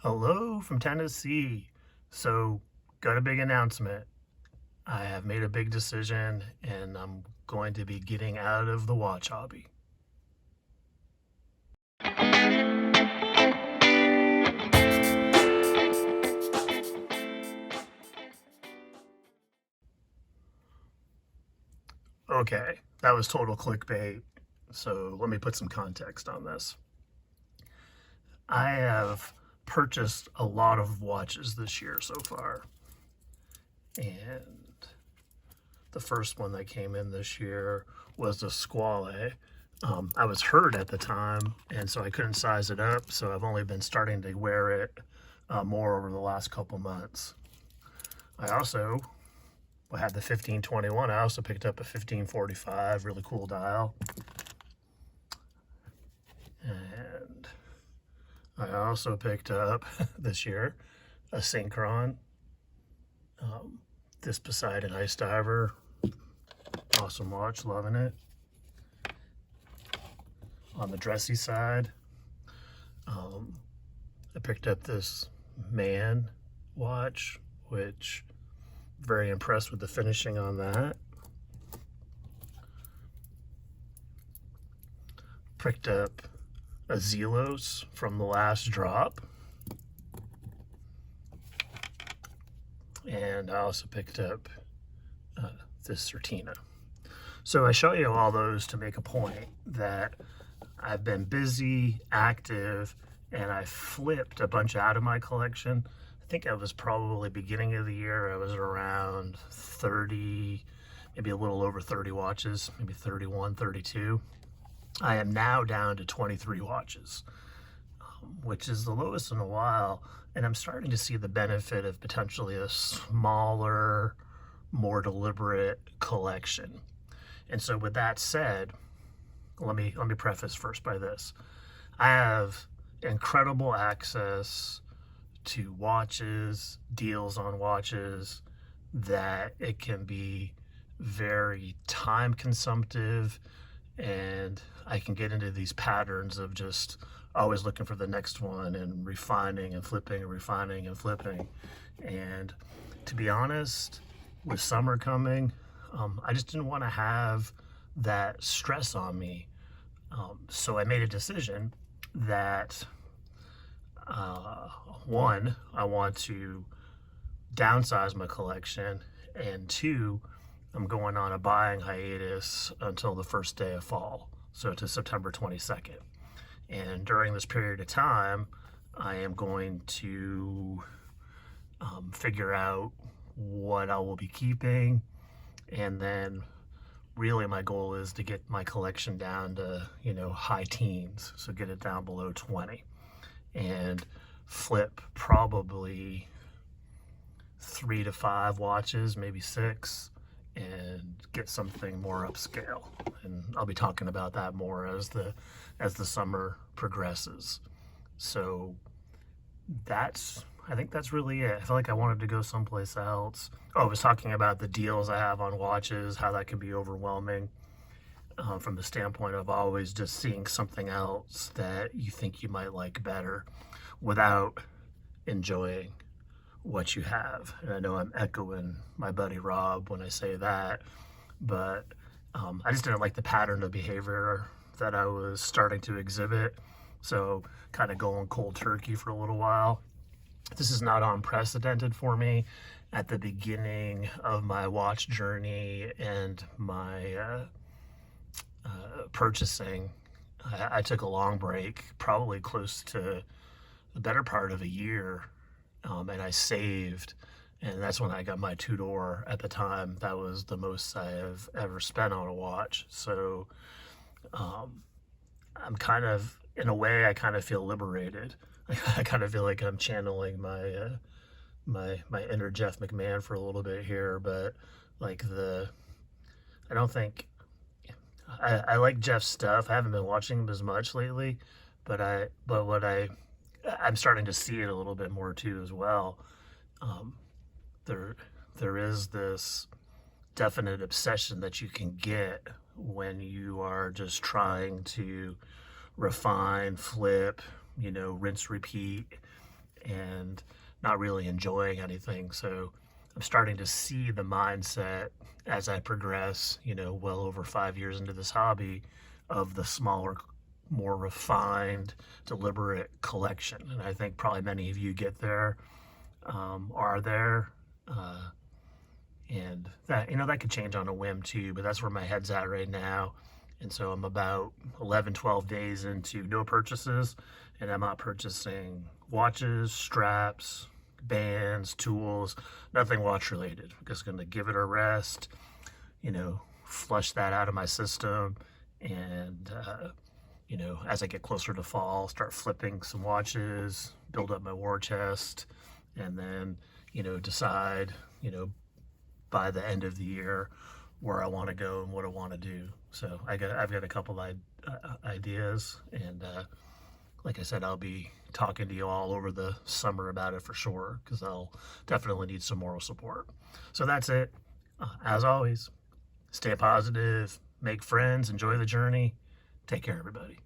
Hello from Tennessee. So, got a big announcement. I have made a big decision and I'm going to be getting out of the watch hobby. Okay, that was total clickbait. So, let me put some context on this. I have purchased a lot of watches this year so far. And the first one that came in this year was the Squale. I was hurt at the time, and so I couldn't size it up. So I've only been starting to wear it more over the last couple months. I also had the 1521. I also picked up a 1545, really cool dial. And I also picked up this year a Synchron, this Poseidon Ice Diver. Awesome watch, loving it. On the dressy side, I picked up this Man watch, which very impressed with the finishing on that. Picked up a Zelos from the last drop. And I also picked up this Certina. So I show you all those to make a point that I've been busy, active, and I flipped a bunch out of my collection. I think I was probably beginning of the year, I was around 30, maybe a little over 30 watches, maybe 31, 32. I am now down to 23 watches, which is the lowest in a while. And I'm starting to see the benefit of potentially a smaller, more deliberate collection. And so with that said, let me preface first by this. I have incredible access to watches, deals on watches, that it can be very time consumptive, and I can get into these patterns of just always looking for the next one and refining and flipping and refining and flipping. And to be honest, with summer coming, I just didn't want to have that stress on me. So I made a decision that one, I want to downsize my collection, and two, I'm going on a buying hiatus until the first day of fall, so to September 22nd. And during this period of time, I am going to figure out what I will be keeping, and then really my goal is to get my collection down to, high teens, so get it down below 20, and flip probably 3 to 5 watches, maybe 6, and get something more upscale. And I'll be talking about that more as the summer progresses. So I think that's really it. I feel like I wanted to go someplace else. Oh, I was talking about the deals I have on watches, how that can be overwhelming, from the standpoint of always just seeing something else that you think you might like better without enjoying what you have. And I know I'm echoing my buddy Rob when I say that, but I just didn't like the pattern of behavior that I was starting to exhibit. So kind of going cold turkey for a little while. This is not unprecedented for me. At the beginning of my watch journey and my purchasing, I took a long break, probably close to the better part of a year, and I saved, and that's when I got my two-door. At the time, that was the most I have ever spent on a watch. So I'm kind of, in a way, I kind of feel liberated. I kind of feel like I'm channeling my inner Jeff McMahon for a little bit here, but like I don't think I like Jeff's stuff. I haven't been watching him as much lately, but what I'm starting to see it a little bit more too as well. Um, there there is this definite obsession that you can get when you are just trying to refine, flip, rinse, repeat. and not really enjoying anything. So I'm starting to see the mindset as I progress, well over 5 years into this hobby, of the smaller, more refined, deliberate collection. And I think probably many of you get there, are there. And that, that could change on a whim too, but that's where my head's at right now. And so I'm about 11, 12 days into no purchases, and I'm not purchasing watches, straps, bands, tools, nothing watch related. I'm just going to give it a rest, flush that out of my system. And, as I get closer to fall, start flipping some watches, build up my war chest, and then, decide, by the end of the year where I want to go and what I want to do. So I've got a couple ideas, and like I said, I'll be talking to you all over the summer about it for sure, because I'll definitely need some moral support. So that's it. As always, stay positive, make friends, enjoy the journey. Take care, everybody.